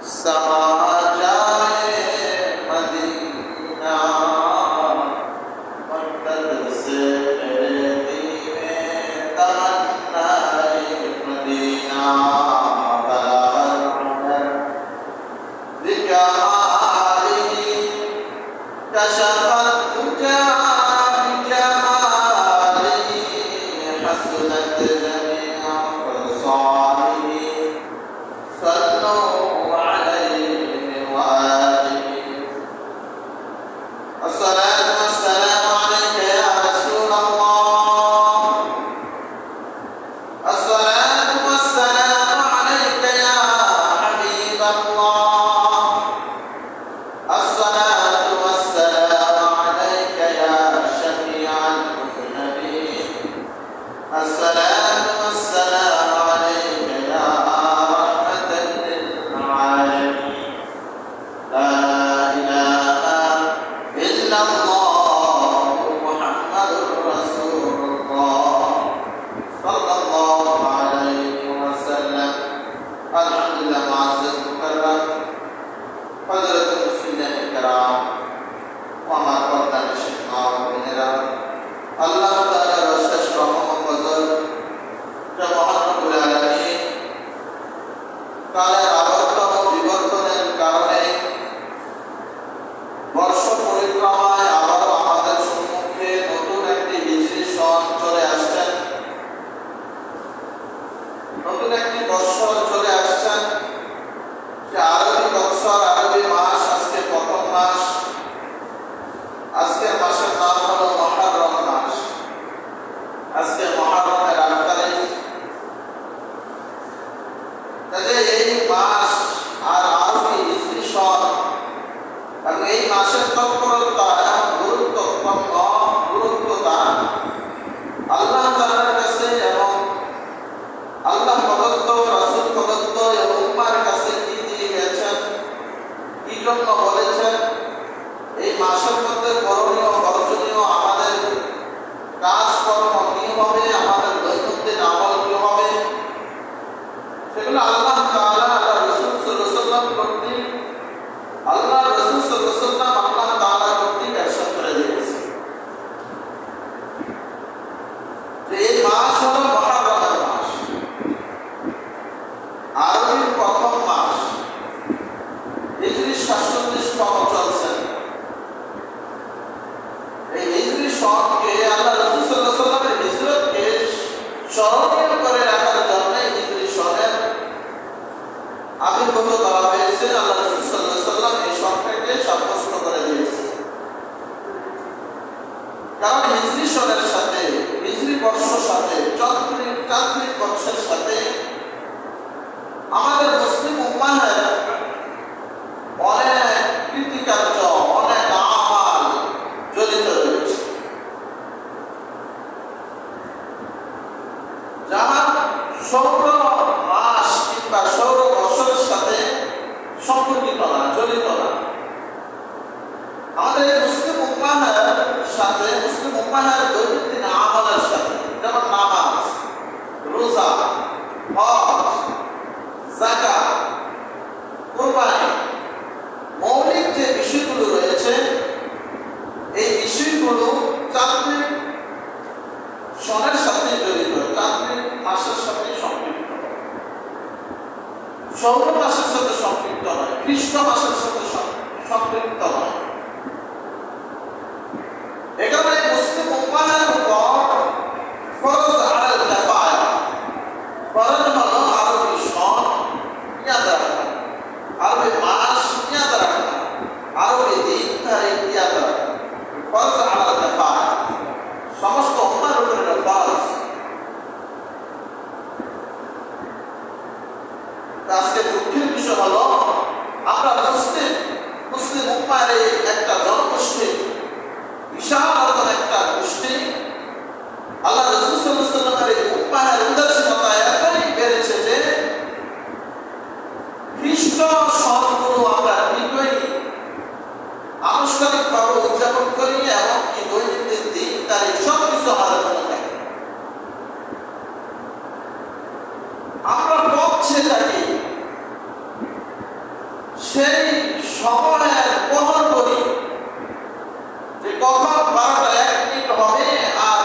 समा जाए मदीना मंतर से मेरे दिल में तमन्नाए मदीना बराबर बिजमालिही कशफत तुजा बिजमालिही हसनत जमीआ फसालिही सल्लू সময়ের প্রহর করি যে কখন 12:01 হবে আর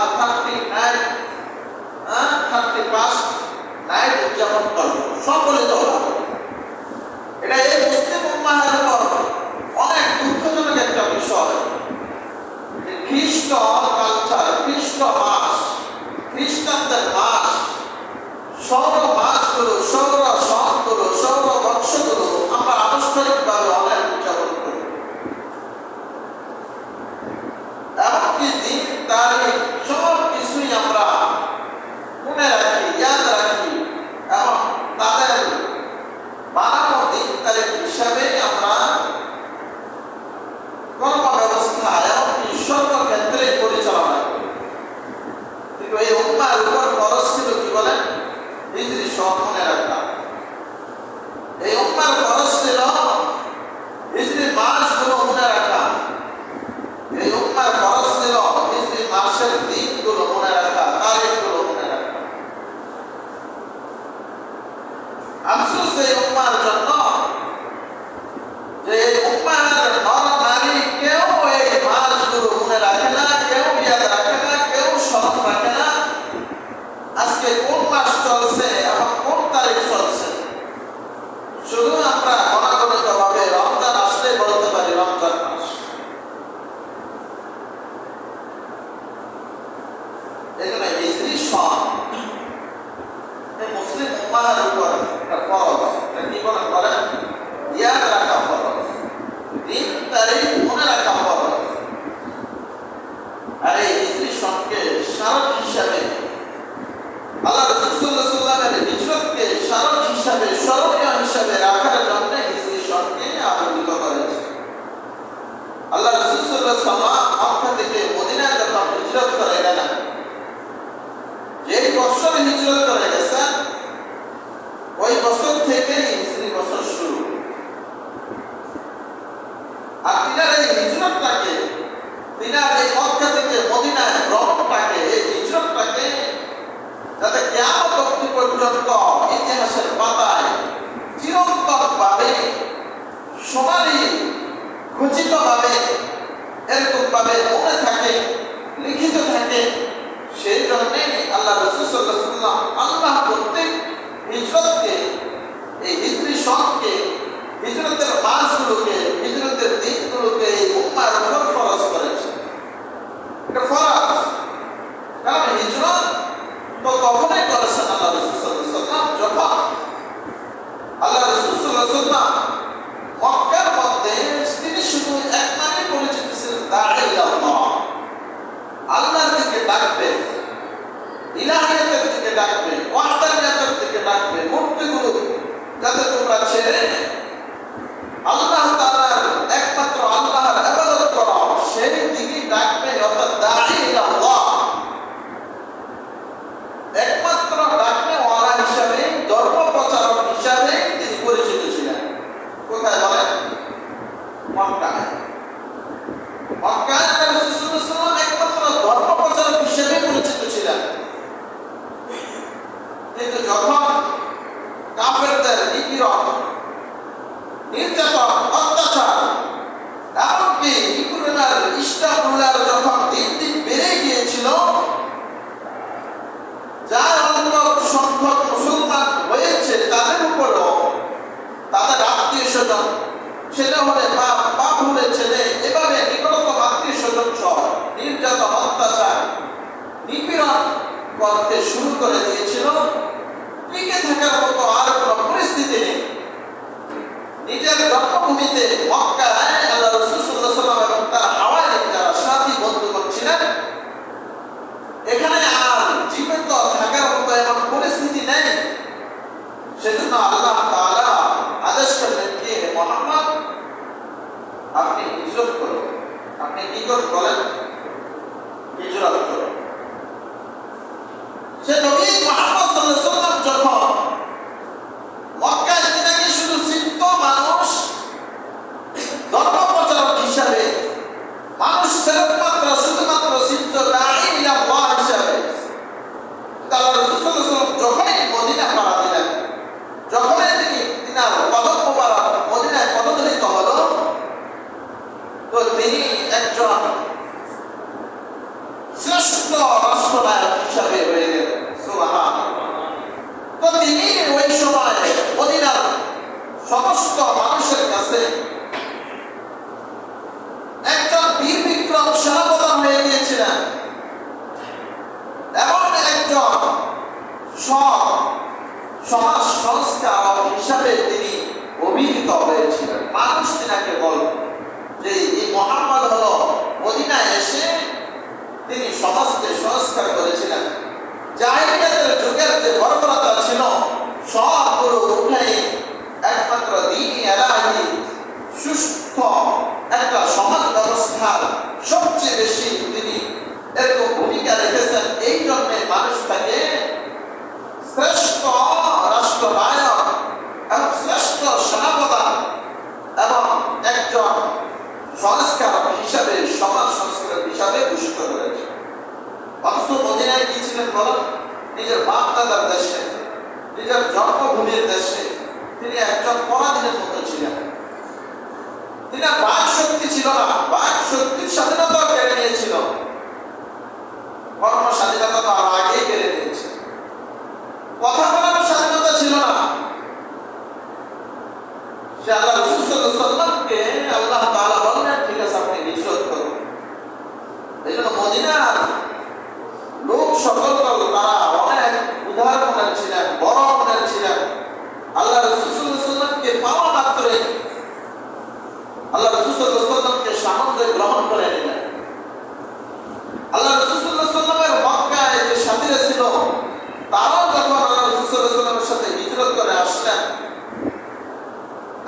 31 নাইট উদযাপন করবো সম্মিলিত হবে। এটা এই মুসলিম উম্মাহের উপর অনেক দুঃখজনক একটা বিষয়। খ্রিস্ট কালচার, খ্রিস্ট মাস, খ্রিস্টানদের মাস, সৌর মাসগুলো, সৌর সনগুলো, সৌর বৎসগুলো আমরা আনুষ্ঠানিকভাবে অনেক উদযাপন করি। এমনকি দিন তারিখ সব কিছুই আমরা মনে রাখি, ইয়াদ রাখি এবং তাদের বানানো দিন তারিখ হিসাবে আমরা কর্ম ব্যবস্থা এমনকি সর্বক্ষেত্রে পরিচালনা করি। কিন্তু এই উম্মার উপর ফরজ ছিল কি বলেন? হিজরি সন মনে রাখা। এই উম্মার ফরজ ছিল হিজরি মাসগুলো মনে রাখা। এই উম্মার ফরজ ছিল হিজরি মাসের দিনগুলো মনে রাখা, তারিখগুলো মনে রাখা। আফসোস এই উম্মার জন্য যে এই উম্মার নর নারী কেউ এই মাসগুলো মনে রাখে না, কেউ ইয়াদ রাখে না, কেউ স্মরণ রাখে না। আজকে কোন মাস চলছে এবং কোন তারিখ চলছে শুধু আমরা অনাগত ভাবে রমজান আসলে বলতে পারি রমজান মাস। এখানে হিজরি সন এই মুসলিম উম্মাহের উপর একটা ফরজ। কি বলেন? ইয়াদ রাখা ফরজ, দিন তারিখ মনে রাখা ফরজ। আর এই হিজরি সনকে স্মারক হিসাবে আল্লাহ রাসূল সাল্লাল্লাহু আলাইহি ওয়াসাল্লামের হিজরতকে স্মারক হিসাবে, স্মরণীয় হিসাবে রাখার জন্য হিজরি সনকে আবির্ভূত করেছে। আল্লাহ রাসূল সাল্লাল্লাহু আলাইহি ওয়াসাল্লাম মক্কা থেকে মদিনায় যখন হিজরত করে গেলেন, যেই বছরে হিজরত করে গেছেন ওই বছর থেকেই হিজরি বছর শুরু। আর তিনার এই হিজরতটাকে, তিনার এই মক্কা থেকে মদিনায় ভ্রমণটাকে, এই হিজরতটাকে যাতে কিয়ামত অবধি পর্যন্ত ইতিহাসের পাতায় চিরন্তনভাবে সোনালি খচিতভাবে এরকমভাবে মনে থাকে, লিখিত থাকে, সেই জন্যে আল্লাহ রাসূল সাল্লাল্লাহু আলাইহি ওয়াসাল্লাম আল্লাহ প্রত্যেক হিজরতকে, এই হিজরি সনকে, হিজরতের মাসগুলোকে, হিজরতের দিনগুলোকে এই উম্মার উপর ফরজ করেছে। এটা ফরজ, কারণ হিজরত তো তখনই করেছেন আল্লাহ রাসূল সাল্লাল্লাহু আলাইহি ওয়াসাল্লাম যখন আল্লাহ রাসূল সাল্লাল্লাহু আলাইহি ওয়াসাল্লাম মক্কার মধ্যে তিনি শুধু এক নামে পরিচিত ছিলেন, দাঈ আল্লাহ, আল্লাহর দিকে ডাকবেন, ইলাহিয়াতের দিকে ডাকবেন, ওয়াহদানিয়াতের দিকে ডাকবেন, মূর্তিগুলো যাতে তোমরা ছেড়ে আল্লাহ তাআলার একমাত্র আল্লাহর ইবাদত করো সেই দিকে ডাকবেন। অর্থাৎ দাঈ আল্লাহ একমাত্র ডাকনেওয়ালা হিসাবে, ধর্ম প্রচারক হিসাবে তিনি পরিচিত ছিলেন। কোথায় বলেন? মক্কায়। মক্কায় রাসূল সাল্লাল্লাহু আলাইহি ওয়াসাল্লাম একমাত্র ধর্ম প্রচারক হিসেবে পরিচিত ছিলেন। কিন্তু যখন কাফেরদের নিপীড়ন, নির্যাতন, অত্যাচার, এমনকি ইউক্রেনের ইস্তাম্বুলের যখন দিন দিন বেড়ে গিয়েছিল, যার অল্প সংখ্যক মুসলমান হয়েছে তাদের উপরও তাদের আত্মীয় স্বজন, ছেলে হলে বাপ, বাপ হলে ছেলে, এভাবে নিকটতম আত্মীয় স্বজন সহ নির্যাতন, অত্যাচার, নিপীড়ন করতে শুরু করে দিয়েছিল। টিকে থাকার মতো আর কোনো পরিস্থিতি নেই। নিজের জন্মভূমিতে মক্কায় আল্লাহ রাসূল সাল্লাল্লাহু আলাইহি ওয়াসাল্লাম এবং তার হাওয়ারি যারা সাথী বন্ধুগণ ছিলেন, এখানে আর জীবিত থাকার মতো এমন পরিস্থিতি নেই। সেজন্য আল্লাহ তাআলা আদেশ করলেন যে মুহাম্মদ আপনি হিজরত করুন। আপনি কি করতে বলেন? হিজরত করুন। সে নবী মুহাম্মদ সাল্লাল্লাহু আলাইহি ওয়াসাল্লাম যখন মক্কায় তিনাকে শুধু চিনত মানুষ ধর্ম প্রচারক হিসাবে, মানুষ শুধুমাত্র চিন্ত দাঈ ইলাল্লাহ হিসাবে, আল্লাহ রাসূল সাল্লাল্লাহু আলাইহি ওয়াসাল্লাম যখনই মদিনা পাড়া দিলেন, যখনই তিনার কদম মোবারক মদিনায় পদধরিত হলো, সমাজকে সংস্কার করেছিলেন। জাহিলিয়াতের যুগের যে বর্বরতা ছিল সবগুলো উঠে একমাত্র দ্বীন-ই ইলাহি সুস্থ একটা সমাজ ব্যবস্থার সবচেয়ে বেশি তিনি এরকম ভূমিকা রেখেছেন। এই জন্যে মানুষটাকে শ্রেষ্ঠ রাষ্ট্রনায়ক এবং শ্রেষ্ঠ সেনাপ্রধান এবং একজন সংস্কারক হিসাবে, সমাজ সংস্কারক হিসাবে ঘোষিত করেছে। অথচ মদিনায় কি ছিলেন বলেন? নিজের বাপ দাদার দেশে, নিজের জন্মভূমির দেশে তিনি একজন পরাধীনের মতো ছিলেন। তিনি বাক শক্তি ছিল না, বাক শক্তির স্বাধীনতা কেড়ে নিয়েছিল, কর্ম স্বাধীনতা তো আরো আগেই কেড়ে নিয়েছে। কথা বলার স্বাধীনতা ছিল না। সে আল্লাহ রাসূল সাল্লাল্লাহু আলাইহি ওয়াসাল্লামকে আল্লাহ তাআলা বললেন, ঠিক আছে আপনি হিজরত করুন। এই জন্য মদিনার লোক সকল তারা অনেক উদার মনের ছিলেন, বড় মনের ছিলেন। আল্লাহ রাসূল সাল্লাল্লাহু আলাইহি ওয়াসাল্লামকে পাওয়া মাত্রই আল্লাহ রাসূল সাল্লাল্লাহু আলাইহি ওয়াসাল্লামকে সানন্দে গ্রহণ করে নিলেন। আল্লাহ রাসূল সাল্লাল্লাহু আলাইহি ওয়াসাল্লামের মক্কায় যে সাথীরা ছিল তারাও যখন আল্লাহ রাসূল সাল্লাল্লাহু আলাইহি ওয়াসাল্লামের সাথে হিজরত করে আসলেন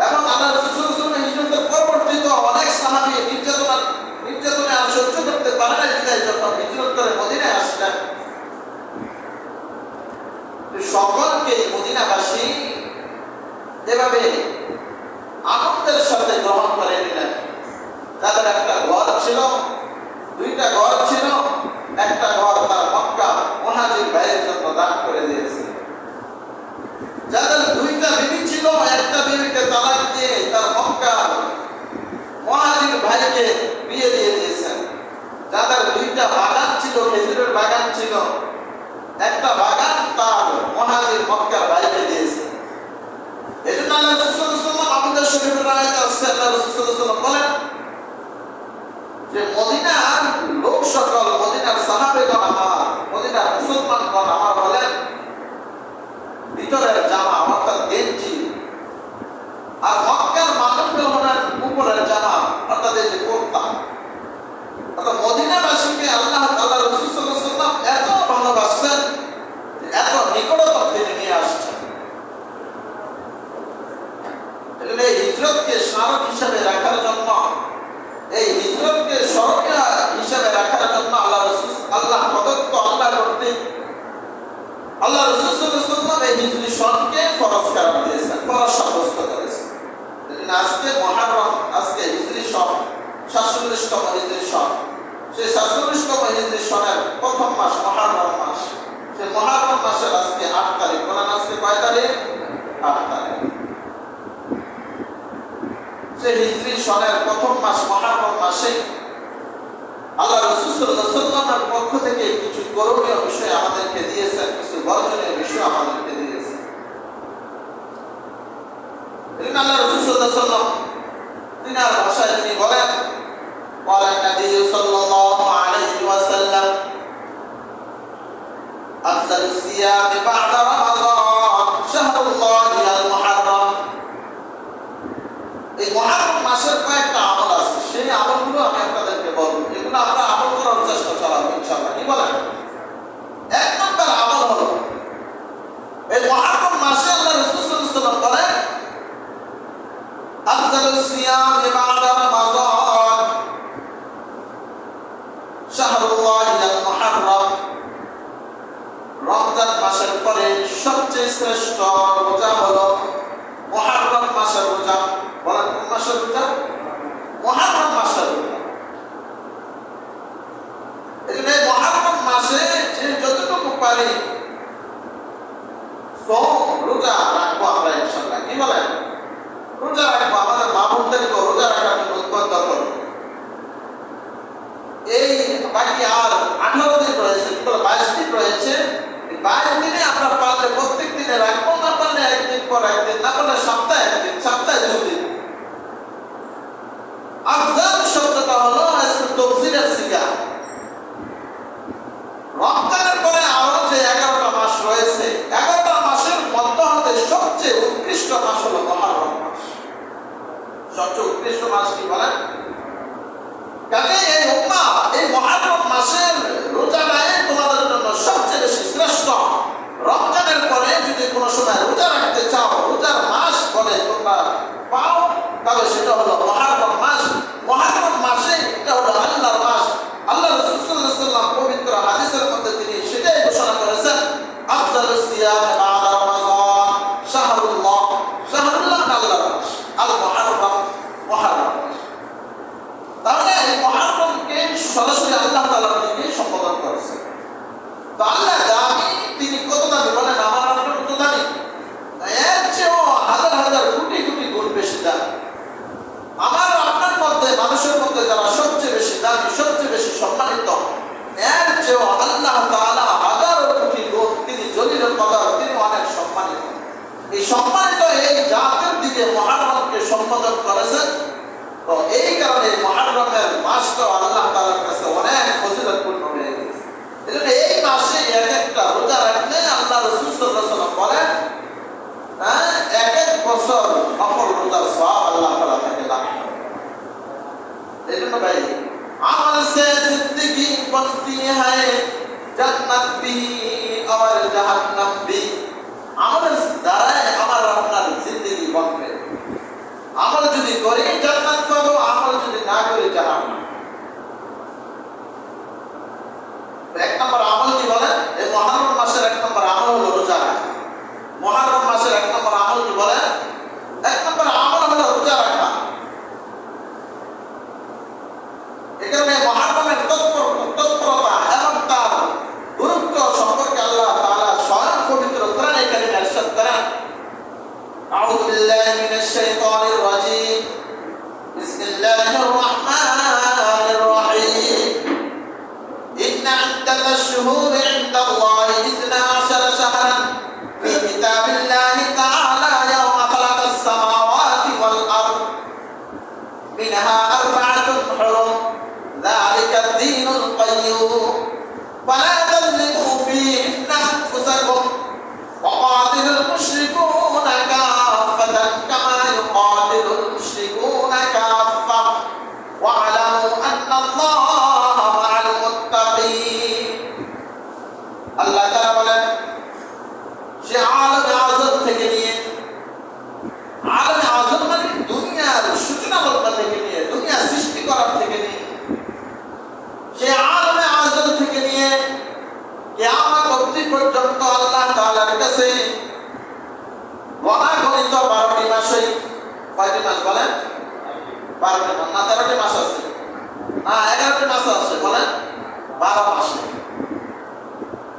এবং আল্লাহ রাসূল সাল্লাল্লাহু আলাইহি ওয়াসাল্লামের হিজরতের পরবর্তীতে অনেক সাহাবী নির্যাতনে আর সহ্য করতে পারে না, বিধায় যখন হিজরত করে মদিনায় আসলেন সকলকে মদিনাবাসী এভাবে আনন্দের সাথে গ্রহণ করে নিলেন। তাদের একটা ঘর ছিল, দুইটা ঘর ছিল, একটা ঘর তার মক্কা মুহাজির ভাইয়ের জন্য দান করে দিয়েছে। যাদের দুইটা বিবি ছিল, একটা বিবিকে তালাক দিয়ে তার মক্কা মুহাজির ভাইকে বিয়ে দিয়ে দিয়েছেন। যাদের দুইটা বাগান ছিল, খেজুরের বাগান ছিল, একটা বাগান তার মুহাজির মক্কার ভাইকে দিয়েছে। এই জন্য আল্লাহ রাসূল সাল্লাল্লাহু আলাইহি ওয়াসাল্লাম আমাদের শরীফের রায়তে আছে, আল্লাহ রাসূল সাল্লাল্লাহু আলাইহি ওয়াসাল্লাম বলেন যে মদিনার লোক সকল, মদিনার সাহাবেগণ আমার, মদিনার মুসলমানগণ আমার বলেন ভিতরের জামা অর্থাৎ গেঞ্জি, আর মক্কার মানুষগুলো হলেন উপরের জামা অর্থাৎ এই যে কুর্তা। অর্থাৎ মদিনাবাসীকে আল্লাহ তাআলা রাসূল সাল্লাল্লাহু আলাইহি ওয়াসাল্লাম এত ভালোবাসেন, এত নিকটতম তিনি নিয়ে আসছেন। এই হিজরতকে স্মারক হিসাবে রাখার জন্য, এই হিজরতকে স্মরণীয় হিসাবে রাখার জন্য আল্লাহ প্রদত্ত আল্লাহ কর্তৃক আল্লাহ রাসূল সাল্লাল্লাহু আলাইহি ওয়াসাল্লাম এই হিজরি সনকে ফরজ করার দিয়েছেন, ফরজ সাব্যস্ত করেছেন। আজকে মুহররম, আজকে হিজরি সন 47তম হিজরি সন। সেই 47তম হিজরি সনের প্রথম মাস মুহররম মাস। সেই মুহররম মাসের আজকে 8 তারিখ। বলেন আজকে কয় তারিখ? 8 তারিখ। সেই হিজরি সনের প্রথম মাস মুহররম মাসে আল্লাহ রাসূল সাল্লাল্লাহু আলাইহি ওয়াসাল্লামের পক্ষ থেকে কিছু করণীয় বিষয় আমাদেরকে দিয়েছেন, কিছু বর্জনীয় বিষয় আমাদেরকে দিয়েছেন। এই জন্য আল্লাহ রাসূল সাল্লাল্লাহু আলাইহি ওয়াসাল্লাম তিনার ভাষায় তিনি বলেন, ওয়ালা নবী সাল্লাল্লাহু আলাইহি ওয়াসাল্লাম আফজালুস সিয়াম বা'দা রমাদান শাহরুল্লাহি আল মুহররম। এই মুহররম মাসের কয়েকটা আমল আছে, সেই আমলগুলো আমি আপনাদেরকে বলবো, এগুলো আমরা আমল করার চেষ্টা চালাবো ইনশাআল্লাহ। কি বলেন? এক নম্বর আমল হলো এই মুহররম মাসে আল্লাহ রাসূল সাল্লাল্লাহু আলাইহি ওয়াসাল্লাম বলেন আফজালুস সিয়াম বা'দা রমাদান শাহরুল্লাহি আল মুহররম। রমজান মাসের পরে সবচেয়ে শ্রেষ্ঠ রোজা হলো মুহররম মাসের রোজা। বলেন কোন মাসের রোজা? মুহররম মাসের রোজা। এজন্য এই মুহররম মাসে যে যতটুকু পারি রোজা রাখবো আমরা ইনশাআল্লাহ। কি বলেন? রোজা রাখবো, আমাদের মা বোনদেরকে রোজা রাখার জন্য উদ্বুদ্ধ করব। এই বাকি আর 18 দিন রয়েছে, 22 দিন রয়েছে। 22 দিনে আমরা পারলে প্রত্যেক দিনে রাখবো, না পারলে একদিন পর একদিন, না পারলে সপ্তাহে একদিন, সপ্তাহে 2 দিন। আফজাল শব্দটা হলো তফসিলের সিগা। রমজানের পরে আরো যে 11টা মাস রয়েছে, 11টা মাসের মধ্য হতে সবচেয়ে উৎকৃষ্ট মাস হলো মুহররম মাস। সবচেয়ে উৎকৃষ্ট মাস কি বলেন? কাজে এই উম্মাহ এই মুহররম মাসের তোমরা পাও তাহলে সেটা হলো মুহররম মাস। মুহররম মাসে এটা হলো আল্লাহর মাস। আল্লাহ রাসূল সাল্লাল্লাহু আলাইহি ওয়াসাল্লাম পবিত্র হাদিসের মধ্যে তিনি সেটাই ঘোষণা করেছেন, আফজালুস সিয়াম বা'দা রমাযান শাহরুল্লাহ। শাহরুল্লাহ আল্লাহর মাস, আল মুহররম মুহররম মাস। তাহলে এই মুহররমকে সরাসরি আল্লাহ তাআলা নিজে সম্বোধন করেছেন। তো আল্লাহ দামি, তিনি কত দামি বলেন? আমার আপনার কত দামি? এর চেয়েও হাজার হাজার কোটি কোটি গুণ বেশি দামি। আমার আপনার মধ্যে, মানুষের মধ্যে যারা সবচেয়ে বেশি দামি, সবচেয়ে বেশি সম্মানিত, এর চেয়েও আল্লাহ তাআলা হাজার কোটি গুণ তিনি জলিলুল কদর, তিনি অনেক সম্মানিত। এই সম্মানিত এই জাতের দিকে মুহররমকে সম্বোধন করেছেন। তো এই কারণে মুহররমের মাসটা আল্লাহ তাআলার কাছে অনেক ফজিলতপূর্ণ হয়ে গেছে। এজন্য এই মাসে এক একটা রোজা রাখলে আল্লাহ রাসূল সাল্লাল্লাহু আলাইহি ওয়াসাল্লাম বলেন, এক এক বছর নফল রোজার সওয়াব আল্লাহ তাআলা থেকে লাভ করে। এজন্য ভাই, আমল সে জিंदगी बनती है जन्नत भी और जहन्नम भी। আমলের দ্বারাই আমার আপনার জিंदगी बनবে। আমল যদি করি জান্নাত পাবো, আমল যদি না করি জাহান্নাম। এক নম্বর আমল কি বলেন? এই মুহররম মাসের এক নম্বর আমল হলো রোজা রাখা। মুহররম মাসের এক নম্বর আমল কি বলেন? এক নম্বর আমল হলো রোজা রাখা। এই কারণে মুহররমের তৎপরতা এবং তার গুরুত্ব সম্পর্কে আল্লাহ তাআলা স্বয়ং পবিত্র কোরআনে কারিমে ইরশাদ করেন, আউযু বিল্লাহি মিনাশ শাইতানির রাজীম, বিসমিল্লাহির রাহমানির রাহিম। ইন্না ইদ্দাতাশ শুহুরি ইনদাল্লাহি 12 শাহরান ফি কিতাবিল্লাহি তাআলা ইয়াওমা খালাকাস সামাওয়াতি ওয়াল আরদ মিনহা আরবা'তুন হুরুম যালিকা ad-দীনুল কাইয়্যুম ফালা তাযলিমু ফীহিন্না আনফুসাকুম وقاتلوا المشركون كافة كما يقاتل المشركون كافة واعلموا أن الله مع المتقين। আল্লাহ তাআলা বলেন, সে আলমে আযম থেকে নিয়ে, আলমে আযম মানে দুনিয়ার সূচনা লগ্ন থেকে নিয়ে, দুনিয়া সৃষ্টি করার থেকে নিয়ে, সে আলমে আযম থেকে নিয়ে কিয়ামত অবধি পর্যন্ত আল্লাহ তাআলার কাছে গণিত 12টি মাসই, কয়টি মাস বলেন? 12টি মাস না 13টি মাস আছে না 11টি মাস আছে বলেন? 12 মাস।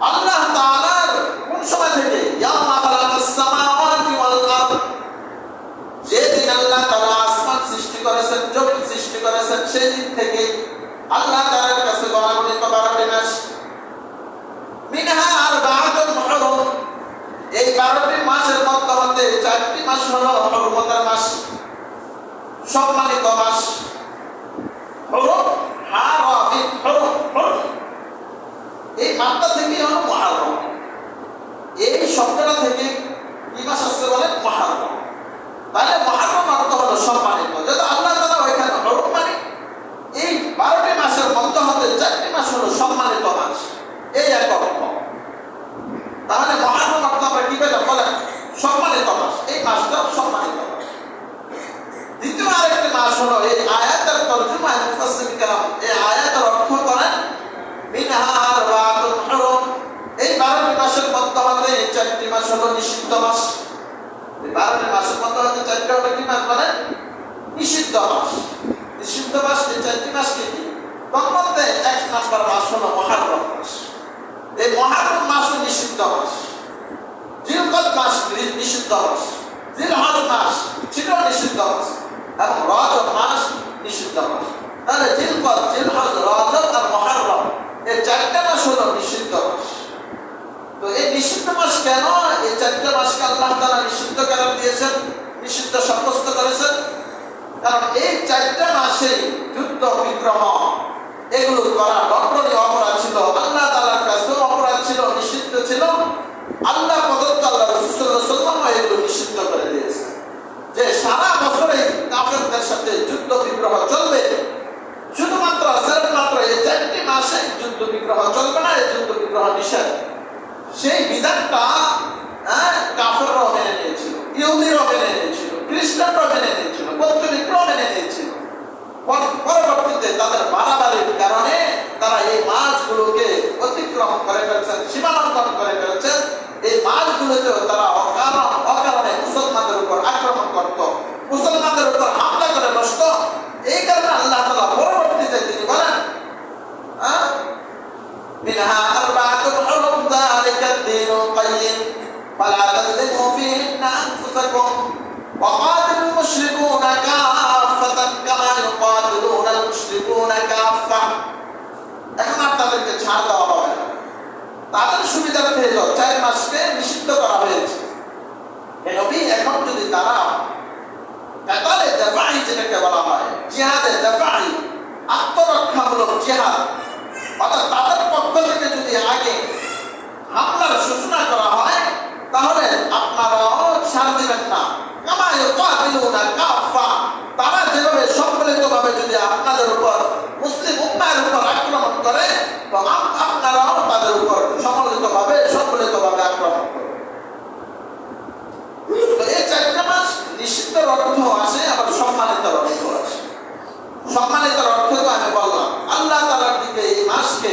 আল্লাহ তাআলার কোন সময় থেকে? ইয়াওমা খালাকাস সামাওয়াতি ওয়াল আরদ, যেদিন আল্লাহ তাআলা আসমান সৃষ্টি করেছেন, জমিন সৃষ্টি করেছেন, সেই দিন থেকে আল্লাহ তাআলার কাছে গণিত 12টি মাস। মিনহা আরবা'তুন হুরুম, এই 12টি মাসের মধ্যে 4টি মাস হলো হুরমতের মাস, সম্মানিত মাস। হুরুম হারামিন, হুরুম হুরুম, এই মাসটা থেকে হলো মুহররম। এই শব্দটা থেকে কি মাস আসছে বলেন? মুহররম। তাহলে মুহররম অর্থ হলো সম্মানিত। যদি আল্লাহ তাআলা ওইখানে হুরুম মানে এই 12টি মাসের মধ্যে 4টি মাস হলো সম্মানিত মাস, এই এক অর্থ। তাহলে মুহররম অর্থ আমরা কি পেলাম বলেন? সম্মানিত মাস। এই মাসটা সম্মানিত মাস। দ্বিতীয় আরেকটি মাস হলো এই আয়াতের তরজমা মুফাসসির কেরাম এই আয়াতের অর্থ করেন মিনহা আরবা'তুন হুরুম, এই 12টি মাসের মধ্যে 4টি মাস হলো নিষিদ্ধ মাস। এই 12টি মাসের মধ্যে 4টি হলো কি মাস বলেন? নিষিদ্ধ মাস। নিষিদ্ধ মাস এই 4টি মাস কি? তার মধ্যে 1 নম্বর মাস হলো মুহররম মাস। এই মুহররম মাস নিষিদ্ধ মাস। জিলকদ মাস নিষিদ্ধ মাস, জিলহজ মাস ছিল নিষিদ্ধ মাস, এবং রজব মাস নিষিদ্ধ মাস। তাহলে জিলকদ, জিলহজ, রজব আর মুহররম এই 4টা মাস হলো নিষিদ্ধ মাস। তো এই নিষিদ্ধ মাস কেন? এই 4টা মাসকে আল্লাহ তাআলা নিষিদ্ধ করার দিয়েছেন, নিষিদ্ধ সাব্যস্ত করেছেন। কারণ এই 4টা মাসে যুদ্ধ বিগ্রহ এগুলো করা দণ্ডনীয় অপরাধ ছিল, আল্লাহ তাআলার কাছে অপরাধ ছিল, নিষিদ্ধ ছিল। আল্লাহ প্রদত্ত আল্লাহ রাসূল সাল্লাল্লাহু আলাইহি ওয়াসাল্লাম এগুলো নিষিদ্ধ করে দিয়েছেন যে সারা বছরে কাফেরদের সাথে যুদ্ধ বিগ্রহ চলবে, শুধুমাত্র এই 4টি মাসে যুদ্ধ বিগ্রহ চলবে না, এই যুদ্ধ বিগ্রহ নিষেধ। সেই বিধানটা কাফেররাও মেনে নিয়েছিল, ইহুদিরাও মেনে নিয়েছিল, খ্রিস্টান পরবর্তীতে তাদের বাড়াবাড়ির কারণে তারা এই মাসগুলোকে অতিক্রম করে ফেলছেন, সীমালঙ্ঘন করে ফেলছেন। এই মাসগুলোতেও তারা অকারণে মুসলমানদের উপর আক্রমণ করত, মুসলমানদের উপর হামলা করে বসত। এই কারণে আল্লাহ তাআলা পরবর্তীতে তিনি বলেন, মিনহা আরবাআতুন হুরুম যালিকা দ্বীনুল কাইয়্যিম ফালা তাযলিমু ফীহিন্না আনফুসাকুম ওয়া কাতিলুল মুশরিকুনা কাফাতান কামা ইউকাতিলুনাল মুশরিকুনা কাফা। এখন আর তাদেরকে ছাড় দেওয়া হবে না, তাদের সুবিধার্থে 4 মাসকে নিষিদ্ধ করা হয়েছে। এই নবী এখন যদি তারা কাতালে দাফাই যেটাকে বলা হয়, জিহাদে দাফাই, আত্মরক্ষামূলক জিহাদ, অর্থাৎ তাদের পক্ষ থেকে যদি আগে হামলার সূচনা করা হয় তাহলে আপনারাও ছাড় দিবেন না। কামা ইউকাতিলুনা কাফা, তারা যেভাবে সম্মিলিতভাবে যদি আপনাদের উপর, মুসলিম উম্মাহর উপর আক্রমণ করে, তো আপনারাও তাদের উপর সম্মিলিতভাবে আক্রমণ করবে। তো এই 4 মাস নিষিদ্ধের অর্থ আছে, আবার সম্মানিত অর্থ আছে। সম্মানিত অর্থ তো আমি বললাম, আল্লাহ তাআলার দিকে এই মাসকে,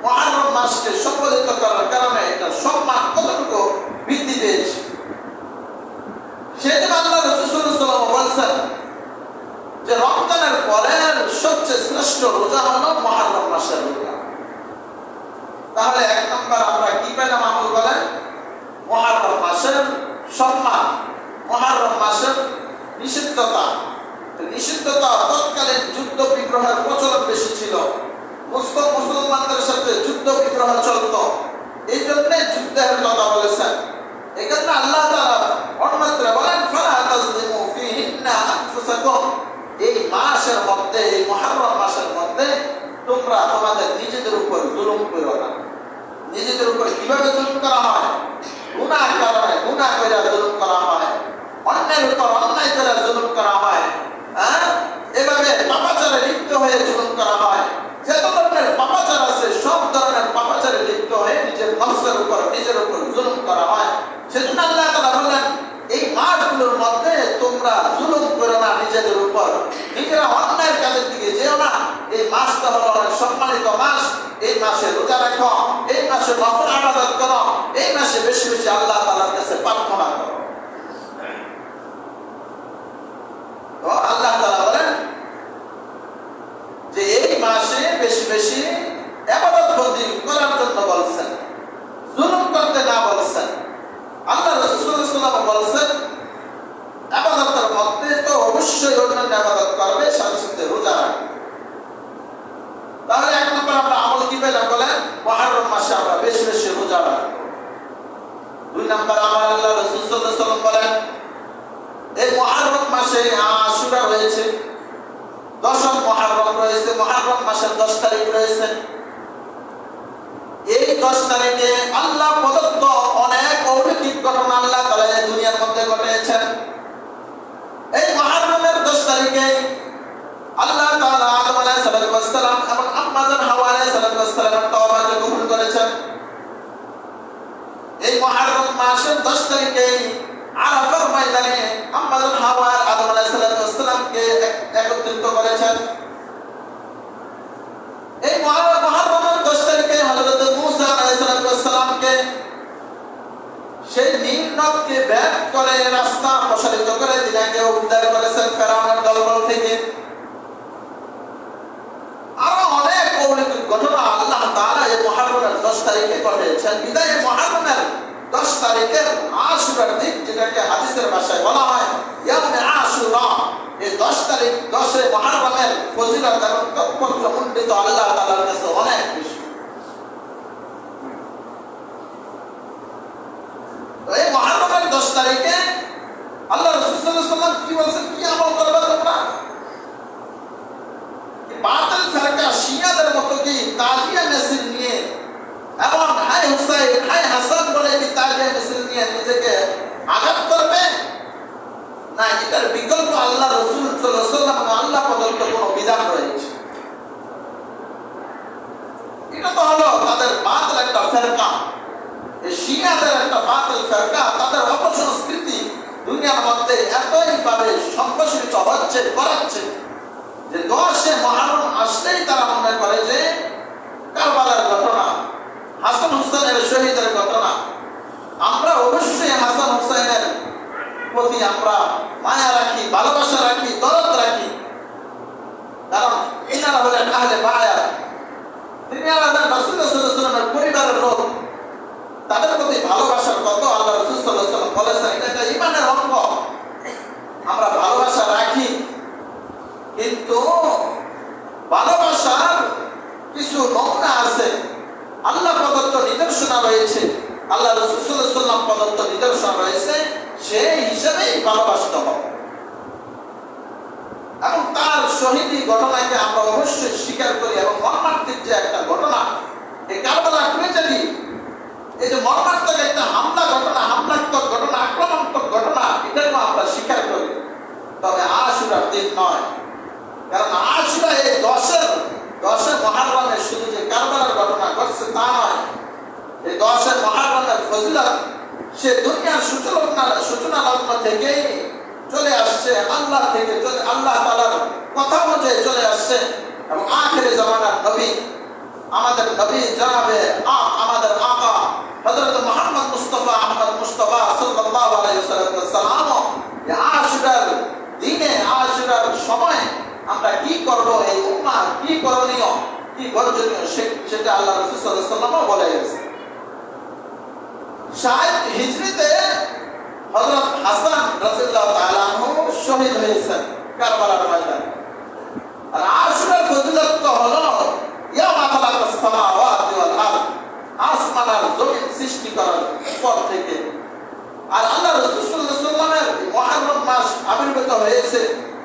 মুহররম মাসকে সম্মিলিত করার কারণে এটা সম্মান কতটুকু বৃদ্ধি পেয়েছে। সেদিন আল্লাহ রাসূল সাল্লাল্লাহু আলাইহি ওয়াসাল্লাম বলেছেন যে রমজানের পরের সবচেয়ে শ্রেষ্ঠ রোজা হলো মুহররম মাসের রোজা। তাহলে 1 নম্বর আমরা কি পেলাম? আমল বলেন মুহররম মাসের সম্মান, মুহররম মাসের নিষিদ্ধতা। নিষিদ্ধতা তৎকালীন যুদ্ধ বিগ্রহের প্রচলন বেশি ছিল, মুসলমানদের সাথে যুদ্ধ বিগ্রহ চলত, এই জন্য যুদ্ধের কথা বলেছেন। এই কারণে আল্লাহ তাআলা অন্যত্র বলেন ফালা তাযলিমু ফীহিন্না আনফুসাকুম, এই মাসের মধ্যে, এই মুহররম মাসের মধ্যে তোমরা তোমাদের নিজেদের উপর জুলুম করো না। নিজেদের উপর কিভাবে জুলুম করা হয়? গুনাহ করে জুলুম করা হয়, অন্যের উপর অন্যায় করে জুলুম করা হয়, এভাবে পাপাচারে লিপ্ত হয়ে জুলুম করা হয়। যত ধরনের পাপাচার আছে সব ধরনের পাপাচারে লিপ্ত হয়ে নিজের নফসের উপর, নিজের উপর জুলুম করা হয়। সেজন্য আল্লাহ তাআলা বলেন এই মাসগুলোর মধ্যে তোমরা জুলুম করো না নিজেদের উপর, নিজেরা অন্যায়ের কাজের দিকে যেও না। এই মাসটা হলো অনেক সম্মানিত মাস, এই মাসে রোজা রাখো, এই মাসে নফল ইবাদত করো, এই মাসে বেশি বেশি আল্লাহ তাআলার কাছে প্রার্থনা করো। তো আল্লাহ তাআলা বলেন যে এই মাসে বেশি বেশি ইবাদত বন্দেগী করার জন্য বলছেন, জুলুম করতে না বলছেন। আল্লাহ রাসূল সাল্লাল্লাহু আলাইহি ওয়াসাল্লাম বলেছেন ইবাদতের মধ্যে তো অবশ্যই অন্যান্য ইবাদত করবে, সাথে সাথে রোজা রাখবে। তাহলে 1 নম্বর আমরা আমল কি পেলাম বলেন? মুহররম মাসে আমরা বেশি বেশি রোজা রাখবো। 2 নম্বর আমার আল্লাহ রাসূল সাল্লাল্লাহু আলাইহি ওয়াসাল্লাম বলেন এই মুহররম মাসে আশুরা রয়েছে, 10ম মুহররম রয়েছে, মুহররম মাসের 10 তারিখ রয়েছে। এই 10 তারিখে আল্লাহ প্রদত্ত অনেক অলৌকিক ঘটনা আল্লাহ তাআলা এই দুনিয়ার মধ্যে ঘটিয়েছেন। এই মুহররমের 10 তারিখে আল্লাহ তাআলা আদম আলাইহিস সালাম এবং আম্মা জান হাওয়া আলাইহিস সালামের তওবাকে কবুল করেছেন। এই মুহররম মাসের 10 তারিখে আরাফার ময়দানে আম্মা জান হাওয়া আদম আলাইহিস সালামকে একত্রিত করেছেন। এই মুহররমের 10 তারিখে হযরত মুসা আলাইহিস সালামকে সেই নীল নদকে ভেদ করে রাস্তা প্রসারিত করে তিনাকে উদ্ধার করেছেন ফেরাউনের দলবল থেকে। আরো অনেক অলৌকিক ঘটনা আল্লাহ তাআলা এই মুহররমের 10 তারিখে ঘটিয়েছেন। বিদায় মুহররমের 10 তারিখের আশুরার দিন, যেটাকে হাদিসের ভাষায় বলা হয় ইয়াউমে আশুরা, এই 10 তারিখ 10 মুহররমের ফজিলত এবং তাৎপর্য মণ্ডিত আল্লাহ তাআলার কাছে অনেক বেশি। এই মুহররমের 10 তারিখে আল্লাহ রাসূল সাল্লাল্লাহু আলাইহি ওয়াসাল্লাম কি বলেছেন? কি আমল করবে তোমরা? বাতিল ফিরকা শিয়াদের মতো কি তাজিয়া মিছিল নিয়ে এবং হাই হুসাইন হাই হাসান বলে কি তাজিয়া মিছিল নিয়ে নিজেকে আঘাত করবে? না, এটার বিকল্প আল্লাহ রাসূল সাল্লাল্লাহু আলাইহি ওয়াসাল্লাম আল্লাহ প্রদত্ত কোনো বিধান রয়েছে। এটা তো হলো তাদের বাতিল একটা ফিরকা, এই শিয়াদের একটা বাতিল ফিরকা। তাদের অপসংস্কৃতি দুনিয়ার মধ্যে এতই ভাবে সম্প্রসারিত হচ্ছে, করাচ্ছে যে 10 মুহররম আসলেই তারা মনে করে যে কারবালার ঘটনা, হাসান হুসাইনের শহীদের ঘটনা। আমরা অবশ্যই হাসান হুসাইনের প্রতি আমরা মায়া রাখি, ভালোবাসা রাখি, দরদ রাখি, কারণ ইনারা হলেন আহলে বায়াত। তিনি আল্লাহর রাসূল সাল্লাল্লাহু আলাইহি ওয়াসাল্লামের পরিবারের লোক, তাদের প্রতি ভালোবাসার কত আল্লাহ রাসূল সাল্লাল্লাহু আলাইহি ওয়াসাল্লাম বলেছেন এটা একটা ঈমানের অঙ্গ। আমরা ভালোবাসা রাখি, কিন্তু ভালোবাসার কিছু নমুনা আছে, আল্লাহ প্রদত্ত নিদর্শন রয়েছে, আল্লাহ রাসূল সাল্লাল্লাহু আলাইহি ওয়াসাল্লাম প্রদত্ত নিদর্শন রয়েছে, সেই হিসাবেই ভালোবাসতে হবে। এবং তার শহীদি ঘটনাকে আমরা অবশ্যই স্বীকার করি। এবং মর্মান্তিক যে একটা ঘটনা, এই কারবালা ট্র্যাজেডি, এই যে মর্মান্তিক একটা হামলাত্মক ঘটনা, আক্রমণাত্মক ঘটনা, এটাকেও আমরা স্বীকার করি। তবে আশুরার দিন নয়, কারণ আশুরা এই 10 মুহররমে শুধু যে কারবালার ঘটনা ঘটছে তা নয়। এই 10 মুহররমের ফজিলত সে দুনিয়ার সূচনা লগ্ন থেকেই চলে আসছে, আল্লাহ থেকে চলে, আল্লাহ তাআলার কথা অনুযায়ী চলে আসছে। এবং আখিরে জামানার নবী, আমাদের নবী জনাবে আমাদের আকা হযরত মুহাম্মদ মুস্তাফা আহমদ মুস্তাফা সাল্লাল্লাহু আলাইহি ওয়াসাল্লাম আশুরার দিনে, আশুরার সময় আমরা কি করব, এই উম্মাহ কি করণীয়, কি বর্জনীয়, সেটা আল্লাহ রাসূল সাল্লাল্লাহু আলাইহি ওয়াসাল্লাম বলে গেছেন। শায়দ হিজরিতে হযরত হাসান রাদিয়াল্লাহু তাআলা আনহু শহীদ হয়েছেন কারবালার ময়দানে। আর আশুরার ফজিলত তো হলো ইয়ামা খালাকাস সামাওয়াতি ওয়াল আরদ, আসমান আর জমিন সৃষ্টি করার পর থেকে। আর আল্লাহ রাসূল সাল্লাল্লাহু আলাইহি ওয়াসাল্লামের মুহররম মাস আবির্ভূত হয়েছে,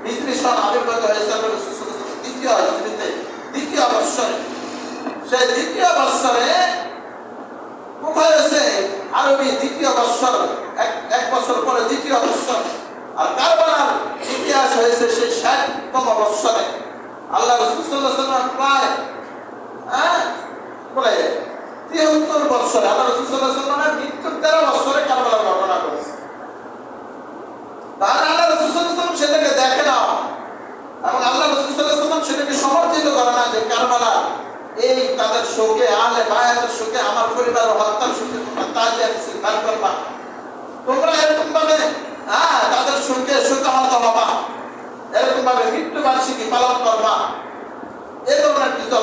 হিজরি সন আবির্ভূত হয়েছে আল্লাহ রাসূল সাল্লাল্লাহু আলাইহি ওয়াসাল্লাম দ্বিতীয় হিজরিতে, দ্বিতীয় বৎসরে। সেই দ্বিতীয় বৎসরে কোথায় আছে আরবি দ্বিতীয় বৎসর, এক বছর পরে দ্বিতীয় বৎসর। আর কারবালার ইতিহাস হয়েছে সেই 60তম বৎসরে। আল্লাহ রাসূল সাল্লাল্লাহু আলাইহি ওয়াসাল্লাম প্রায় বলে 73 বৎসরে, আল্লাহ রাসূল সাল্লাল্লাহু আলাইহি ওয়াসাল্লামের মৃত্যুর 13 বৎসরে কারবালার ঘটনা ঘটেছে। তাহলে আল্লাহ রাসূল সাল্লাল্লাহু আলাইহি ওয়াসাল্লাম সেটাকে দেখে না, এবং আল্লাহ রাসূল সাল্লাল্লাহু আলাইহি ওয়াসাল্লাম সেটাকে সমর্থিত করে না যে কারবালা এই তাদের শোকে, আহলে বায়াতের শোকে, আমার পরিবারের হত্যার শোকে তোমরা তাজিয়া মিছিল বের করবা, তোমরা এরকম ভাবে তাদের শোকে শোকাহত হবা, এরকম ভাবে মৃত্যুবার্ষিকী পালন করবা, এই ধরনের কিছু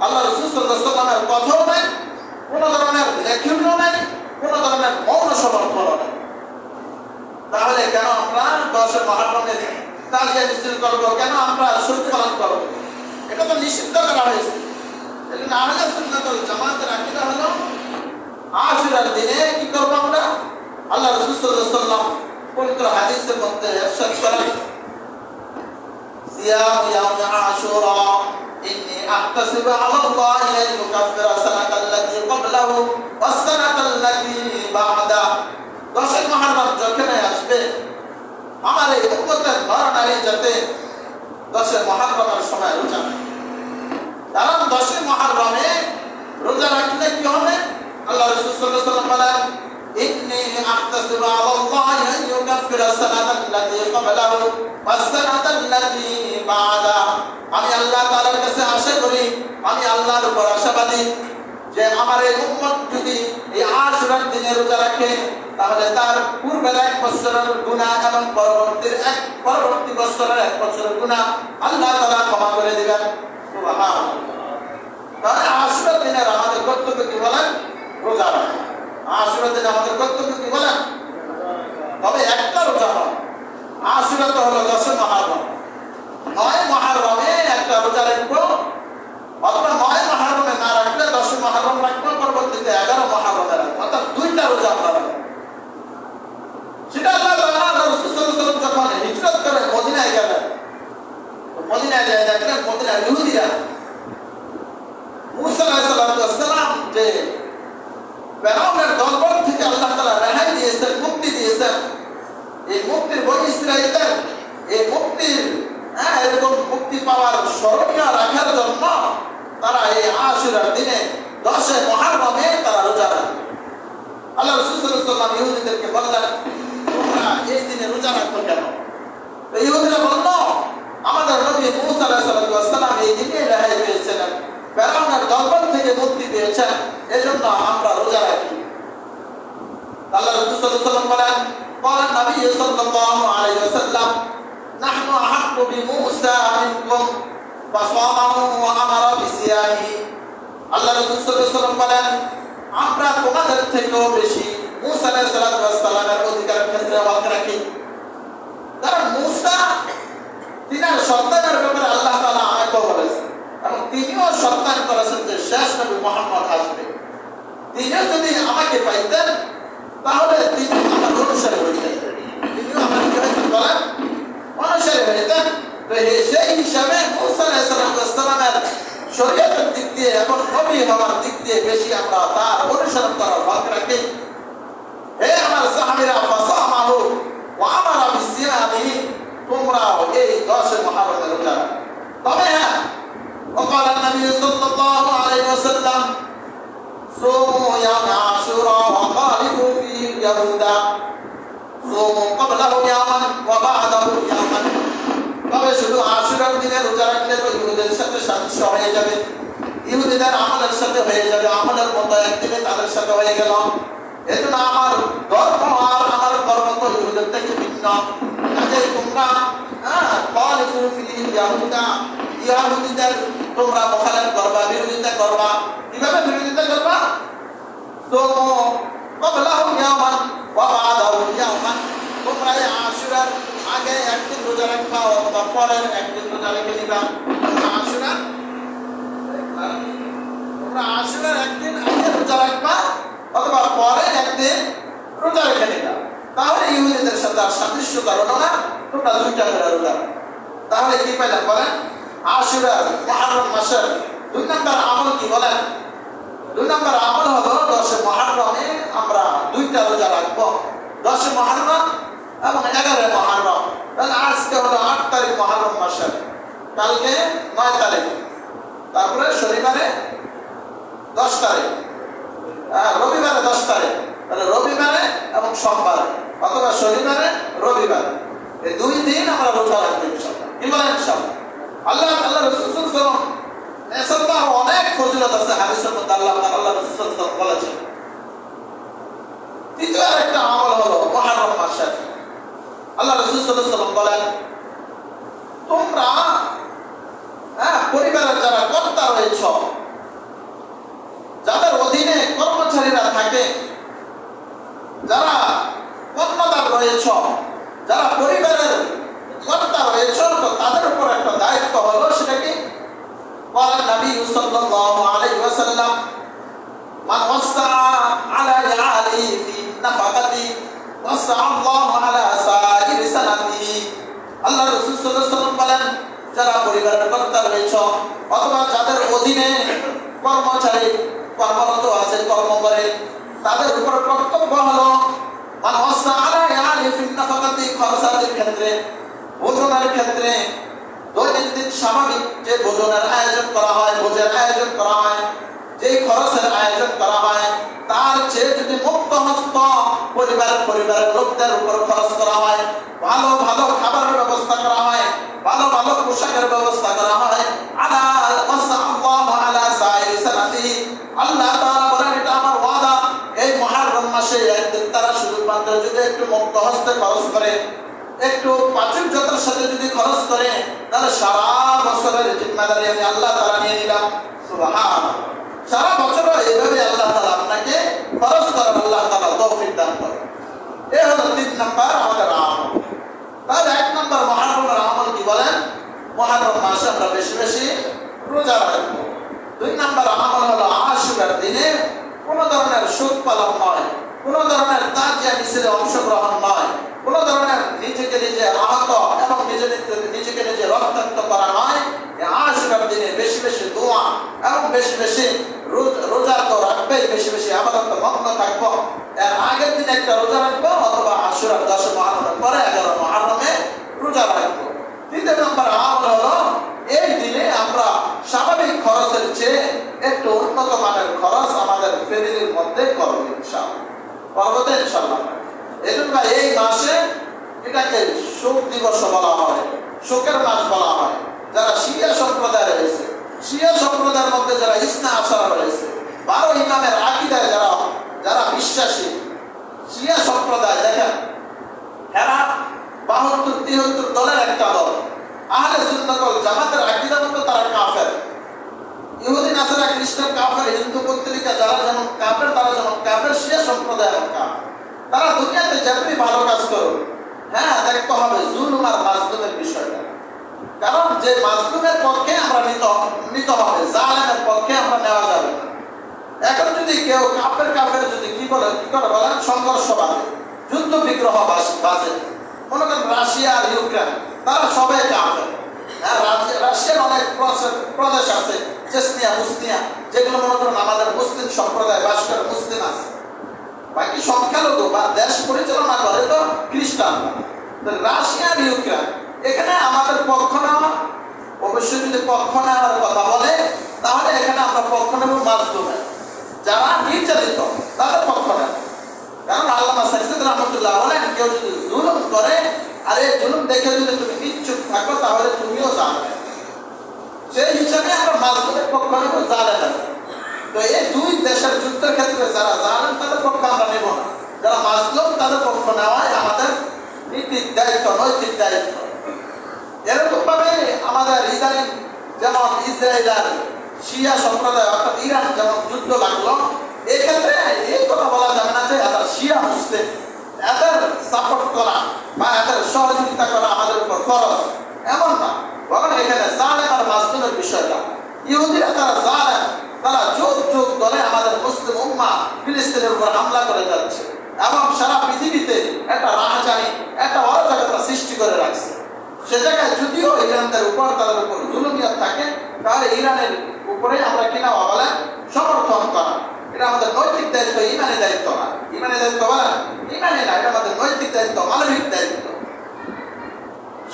আল্লাহ রাসূল সাল্লাল্লাহু আলাইহি ওয়াসাল্লামের কথাও নাই, কোনো ধরনের লেখনীও নাই, কোনো ধরনের মৌন সমর্থন নাই। তাহলে কেন আমরা 10 মুহররমে তাজিয়া মিছিল করবো, কেন আমরা শোক পালন করবো? এটা তো নিষিদ্ধ করা হয়েছে। এজন্য আহলে সুন্নাত ওয়াল জামাতের আকীদা হলো আশুরার দিনে কি করব আমরা? আল্লাহ রাসূল সাল্লাল্লাহু আলাইহি ওয়াসাল্লাম পবিত্র হাদিসের মধ্যে ইরশাদ করেন, সিয়াম ইয়াউম আশুরা ইন্নী আহতাসিবু আলা আল্লাহি আন ইউকাফিরা সানাতাল্লাতী ক্বাবলাহু ওয়াস সানাতাল্লাতী বা'দা। 10 মুহররম যখন আসবে, আমার এই উম্মতের নর-নারী যাতে 10 মুহররমের সময় রোজা রাখে। কারণ 10 মুহররমে রোজা রাখলে কি হবে? আল্লাহ রাসূল সাল্লাল্লাহু আলাইহি ওয়াসাল্লাম বলেন, ইন্নী আহতাসিবু আলা আল্লাহি আন ইউকাফিরা সানাতাল্লাতী ক্বাবলাহু ওয়াস সানাতাল্লাতী বা'দা। আমি আল্লাহ তাআলার কাছে আশা করি, আমি আল্লাহর উপর আশাবাদী যে আমার এই উম্মত যদি এই আশুরার দিনে রোজা রাখে, তাহলে তার পূর্বের 1 বছরের গুনাহ এবং পরবর্তী বছরের 1 বছরের গুনাহ আল্লাহ তাআলা ক্ষমা করে দিবেন। সুবহানাল্লাহ। তাহলে আশুরার দিনের আমাদের কর্তব্য কি বলেন? রোজা রাখা। আশুরার দিনে আমাদের কর্তব্য কি বলেন? তবে একটা রোজা নয়, আশুরা তো হলো 10 মুহররম। 9 মুহররমে একটা রোজা রাখবো, অথবা 9 মুহররমে না রাখলে 10 মুহররম রাখবো, পরবর্তীতে 11 মুহররমে রাখবো, অর্থাৎ 2টা রোজা আমরা রাখবো। সেটা আল্লাহ রাসূল সাল্লাল্লাহু আলাইহি ওয়াসাল্লাম যখন হিজরত করে মদিনায় গেলেন, মদিনায় যায় দেখলেন মদিনার ইহুদিরা মুসা আলাইহিস সালাম যে ফেরাউনের দরবার থেকে আল্লাহ তাআলা রেহাই দিয়েছেন, মুক্তি দিয়েছেন, এই মুক্তির বনি ইসরাঈলের এই মুক্তির এরকম মুক্তি পাওয়ার স্মরণীয় রাখার জন্য তারা এই আশুরার দিনে 10 মুহররমে তারা রোজা রাখে। আল্লাহ রাসূল সাল্লাল্লাহু আলাইহি ওয়াসাল্লাম ইহুদিদেরকে বললেন, তোমরা এই দিনে রোজা রাখো কেন? ইহুদিরা বলল, আমাদের নবী মুসা সাল্লাল্লাহু আলাইহি ওয়াসাল্লাম এই দিনে রেহাই পেয়েছিলেন, ফেরাউনের দরবার থেকে মুক্তি পেয়েছেন, এজন্য আমরা রোজা রাখি। আল্লাহ রাসূল সাল্লাল্লাহু আলাইহি ওয়াসাল্লাম বলেন, قال النبي صلى الله عليه وسلم نحن أحق بموسى منكم فصامه وأمر بصيامه। আল্লাহ রাসূল সাল্লাল্লাহু আলাইহি ওয়াসাল্লাম বলেন, আমরা তোমাদের থেকেও বেশি মুসা আলাইহিস সালামের অধিকারের ক্ষেত্রে হক রাখি। কারণ মুসা তিনার সন্তানের ব্যাপারে আল্লাহ তাআলা আয়াত বলেছেন এবং তিনিও সন্তান করেছেন যে শেষ নবী মুহাম্মদ আসবে। তিনিও যদি আমাকে পাইতেন তাহলে তিনি আমার অনুসারী হইতেন, তিনিও আমার কি হইতেন বলেন, অনুসারী হইতেন। তো সেই হিসাবে মুসা আলাইহিস সালামের শরীয়তের দিক দিয়ে এবং নবী হওয়ার দিক দিয়ে বেশি আমরা তার অনুসরণ করার হক রাখি। হে আমার সাহাবীরা, ফাসামাহু ওয়া আমারা বিসিয়ামিহি, তোমরাও এই 10 মুহররমের রোজা। তবে হ্যাঁ, وقال النبي صلى الله عليه وسلم صوموا يوم عاشوراء وخالفوا فيه اليهود صوموا قبله يوما وبعده يوما। তবে শুধু আশুরার দিনে রোজা রাখলে তো ইহুদিদের সাথে সাদৃশ্য হয়ে যাবে, ইহুদিদের আমলের সাথে হয়ে যাবে, আমলের মতো একদিনে তাদের সাথে হয়ে গেল। এজন্য আমার ধর্ম আর আমার কর্ম তো ইহুদিদের থেকে ভিন্ন। কাজেই তোমরা খালিফু ফিল ইয়াহুদা, ইহুদিদের তোমরা মুখালেফ করবা, বিরোধিতা করবা। কিভাবে বিরোধিতা করবা? সোমু ক্বাবলাহু ইয়াওমান ওয়া বা'দাহু ইয়াওমান, তোমরা এই আশুরার আগে একদিন রোজা রাখবা অথবা পরের একদিন রোজা রেখে নিবা। তোমরা আশুরার একদিন আগে রোজা রাখবা অথবা পরের একদিন রোজা রেখে নিবা। তাহলে ইহুদিদের সাথে আর সাদৃশ্য কারণ না, তোমরা দুইটা করে রোজা। তাহলে কি পাইলাম বলেন? আশুরার মুহররম মাসের 2 নম্বর আমল কি বলেন? 2 নম্বর আমল হলো 10 মুহররমে আমরা দুইটা রোজা রাখবো, 10 মুহররম এবং 11 মুহররম। তাহলে আজকে হলো 8 তারিখ মুহররম মাসের, কালকে 9 তারিখ, তারপরে শনিবারে 10 তারিখ, রবিবারে 10 তারিখ। তাহলে রবিবারে এবং সোমবারে অথবা শনিবারে রবিবার, এই 2 দিন আমরা রোজা রাখবো ইনশাআল্লাহ। কি বলেন ইনশাআল্লাহ? আল্লাহ রাসূল সাল্লাল্লাহু আলাইহি ওয়াসাল্লাম অনেক ফজিলত আছে হাদিসের মধ্যে আল্লাহ রাসূল সাল্লাল্লাহু আলাইহি ওয়াসাল্লাম বলেছেন। তৃতীয় একটা আমল হলো মুহররম মাসে আল্লাহ রাসূল সাল্লাল্লাহু আলাইহি ওয়াসাল্লাম বলেন, তোমরা পরিবারের যারা কর্তা রয়েছে, যাদের অধীনে কর্মচারীরা থাকে, যারা কর্মদার রয়েছে, যারা পরিবারের কর্তা রয়েছে, তো তাদের উপর একটা দায়িত্ব হলো, সেটা কি? قال النبي صلى الله عليه وسلم من وسع على عياله في نفقته وسع الله على سائر سنته। আল্লাহ রাসূল সাল্লাল্লাহু আলাইহি ওয়াসাল্লাম বলেন, যারা পরিবারের কর্তা রয়েছে অথবা যাদের অধীনে কর্মচারী কর্মরত আছে, কর্ম করে, তাদের উপর কর্তব্য হলো মান ওয়াসা আলা ইয়ালি ফি নাফাকাতি, খরচার ক্ষেত্রে, ভোজনের ক্ষেত্রে, দৈনন্দিন স্বাভাবিক যে ভোজনের আয়োজন করা হয়, ভোজের আয়োজন করা হয়, যে খরচের আয়োজন করা হয়, তার চেয়ে যদি মুক্ত হস্ত পরিবারের লোকদের উপর খরচ করা হয়, ভালো ভালো খাবারের ব্যবস্থা করা হয়, ভালো ভালো পোশাকের ব্যবস্থা করা হয়, আলা ওয়াসাল্লাহু আলা সাইরি সানাতিহি, আল্লাহ তাআলা বলেন এটা আমার ওয়াদা, এই মুহররম মাসে একদিন তারা শুধুমাত্র যদি একটু মুক্ত হস্তে খরচ করে, একটু প্রাচুর্যতার সাথে যদি খরচ করে, তাহলে সারা বছরের জিম্মাদারি আমি আল্লাহ তাআলা নিয়ে নিলাম। সুবহানাল্লাহ। সারা বছর এইভাবে আল্লাহ তাআলা আপনাকে খরচ করার আল্লাহ তাআলা তৌফিক দান করেন। এই হলো 3 নম্বর আমাদের আমল। তাহলে 1 নম্বর মুহররমের আমল কি বলেন? মুহররম মাসে আমরা বেশি বেশি রোজা রাখবো। 2 নম্বর আমল হলো আশুরার দিনে কোনো ধরনের শোক পালন নয়, কোনো ধরনের তাজিয়া মিছিলে অংশগ্রহণ নয়, কোনো ধরনের নিজেকে নিজে আহত এবং নিজেকে নিজে রক্তাক্ত করা নয়। আশুরার দিনে বেশি বেশি দোয়া এবং বেশি বেশি রোজা তো রাখবেই, বেশি বেশি আবাদত মগ্ন থাকবো। এর আগের দিন একটা রোজা রাখবো অথবা আশুরার 10 মুহররমের পরে 11 মুহররমে রোজা রাখবো। 3 নম্বর আমল হলো এই দিনে আমরা স্বাভাবিক খরচের চেয়ে একটু উন্নত মানের খরচ আমাদের ফ্যামিলির মধ্যে করবো ইনশাআল্লাহ। করবো তো ইনশাআল্লাহ। এজন্য এই মাসে এটাকে শোক দিবস বলা হয়, শোকের মাস বলা হয়। যারা শিয়া সম্প্রদায় রয়েছে, শিয়া সম্প্রদায়ের মধ্যে যারা ইসনা আশারা রয়েছে, 12 ইমামের আকীদায় যারা বিশ্বাসী শিয়া সম্প্রদায়, দেখেন এরা 72-73 দলের একটা দল। আহলে সুন্নাত ওয়াল জামাতের আকীদা মতো তারা কাফের। ইহুদি নাসারা খ্রিস্টান কাফের, হিন্দু পত্রিকা যারা যেমন কাফের তারা যেমন কাফের, শিয়া সম্প্রদায় এমন কাফের। তারা দুনিয়াতে যতই ভালো কাজ করুক, হ্যাঁ দেখতে হবে জুলুম আর মাজলুমের বিষয়টা। কারণ যে মাজলুমের পক্ষে আমরা নিতে হবে, জালেমের পক্ষে আমরা নেওয়া যাবে না। এখন যদি কেউ কাফের যদি কি করে বলেন সংঘর্ষ বাঁধে, যুদ্ধ বিগ্রহ বাজে, মনে করেন রাশিয়া আর ইউক্রেন, তারা সবাই কাফের। হ্যাঁ, রাশিয়ার অনেক প্রদেশ আছে, চেচনিয়া, বুসনিয়া, যেগুলো মনে করেন আমাদের মুসলিম সম্প্রদায় বাস করে, মুসলিম আছে। বাকি সংখ্যালঘু বা দেশ পরিচালনা করে তো খ্রিস্টানরা। রাশিয়া আর ইউক্রেন, এখানে আমাদের পক্ষ নেওয়া, অবশ্যই যদি পক্ষ নেওয়ার কথা বলে তাহলে এখানে আমরা পক্ষ নেব মাজলুমের, যারা নির্যাতিত তাদের পক্ষ নেব। কারণ আল্লামা সাইয়্যিদ রাহমাতুল্লাহ বলেন, কেউ যদি জুলুম করে আর এই জুলুম দেখে যদি তুমি নিশ্চুপ থাকো তাহলে তুমিও জানবে। সেই হিসাবে আমরা মাজলুমের পক্ষ নেব, জালেমের। তো এই দুই দেশের যুদ্ধের ক্ষেত্রে যারা জালেম তাদের পক্ষ আমরা নেব না, যারা মাজলুম তাদের পক্ষ নেওয়াই আমাদের নীতির দায়িত্ব, নৈতিক দায়িত্ব। এরকম ভাবে আমাদের ইদানিং যেমন ইসরায়েল আর শিয়া সম্প্রদায় অর্থাৎ ইরান যেমন যুদ্ধ লাগলো, এক্ষেত্রে এই কথা বলা যাবে না যে এদের শিয়া মুসলিম, এদের সাপোর্ট করা বা এদের সহযোগিতা করা আমাদের উপর ফরজ, এমন না। বরং এখানে জালেম আর মাজলুমের বিষয়টা, ইহুদিরা তারা জালেম, তারা যুগ যুগ ধরে আমাদের মুসলিম উম্মাহ ফিলিস্তিনের উপর হামলা করে যাচ্ছে এবং সারা পৃথিবীতে একটা রাহাজানি, একটা অরাজকতা সৃষ্টি করে রাখছে। সে জায়গায় যদিও ইরানদের উপর তাদের উপর জুলুমিয়াত থাকে, তাহলে ইরানের উপরে আমরা কিনা বলে সমর্থন করা, এটা আমাদের নৈতিক দায়িত্ব, ইমানি দায়িত্ব না। ইমানি দায়িত্ব বলেন, ইমানি না, এটা আমাদের নৈতিক দায়িত্ব, মানবিক দায়িত্ব।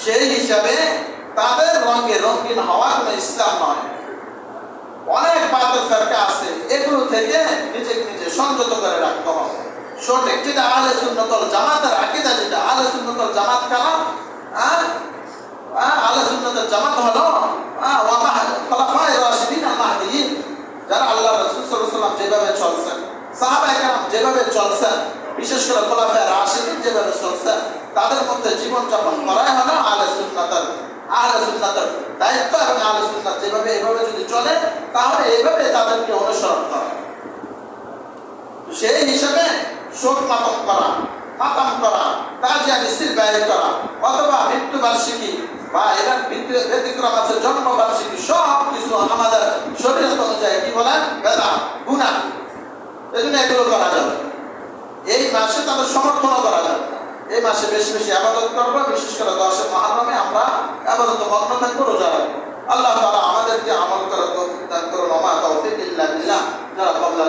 সেই হিসাবে তাদের রঙে রঙিন হওয়া কোনো ইসলাম নয়। অনেক বাতিল ফিরকা আছে, এগুলো থেকে নিজে সংযত করে রাখতে হবে। সঠিক যেটা আহলে সুন্নাত ওয়াল জামাতের আকীদা, যেটা আহলে সুন্নাত ওয়াল জামাত কারা, আহলে সুন্নাতের জামাত হলো খোলাফায়ে রাশিদিন আল মাহদিয়িন, যারা আল্লাহ রাসূল সাল্লাল্লাহু আলাইহি ওয়াসাল্লাম যেভাবে চলছেন, সাহাবায়ে কেরাম যেভাবে চলছেন, বিশেষ করে খোলাফায়ে রাশিদিন যেভাবে চলছেন, তাদের মধ্যে জীবনযাপন করাই হলো আহলে সুন্নাতের দায়িত্ব। এবং আহলে সুন্নাত যেভাবে এভাবে যদি চলে তাহলে এইভাবে তাদেরকে অনুসরণ করা। সেই হিসাবে শোক মাতাম করা, তাজিয়া মিছিল বাইরে করা, অথবা মৃত্যুবার্ষিকী বা এরা ব্যতিক্রম আছে জন্মবার্ষিকী, সব কিছু আমাদের শরীয়ত অনুযায়ী কি বলেন বেদা, গুনাহ। এজন্য এগুলো করা যাবে। এই মাসে তাদের সমর্থনও করা যাবে। এই মাসে বেশি বেশি ইবাদত করবো, বিশেষ করে 10 মুহররমে আমরা ইবাদতে মগ্ন থাকবো, রোজা রাখবো। আল্লাহ তাআলা আমাদেরকে আমল করার তৌফিক দান করুন। ওয়া মা তাওফীক ইল্লা বিল্লাহ। যারা কবলা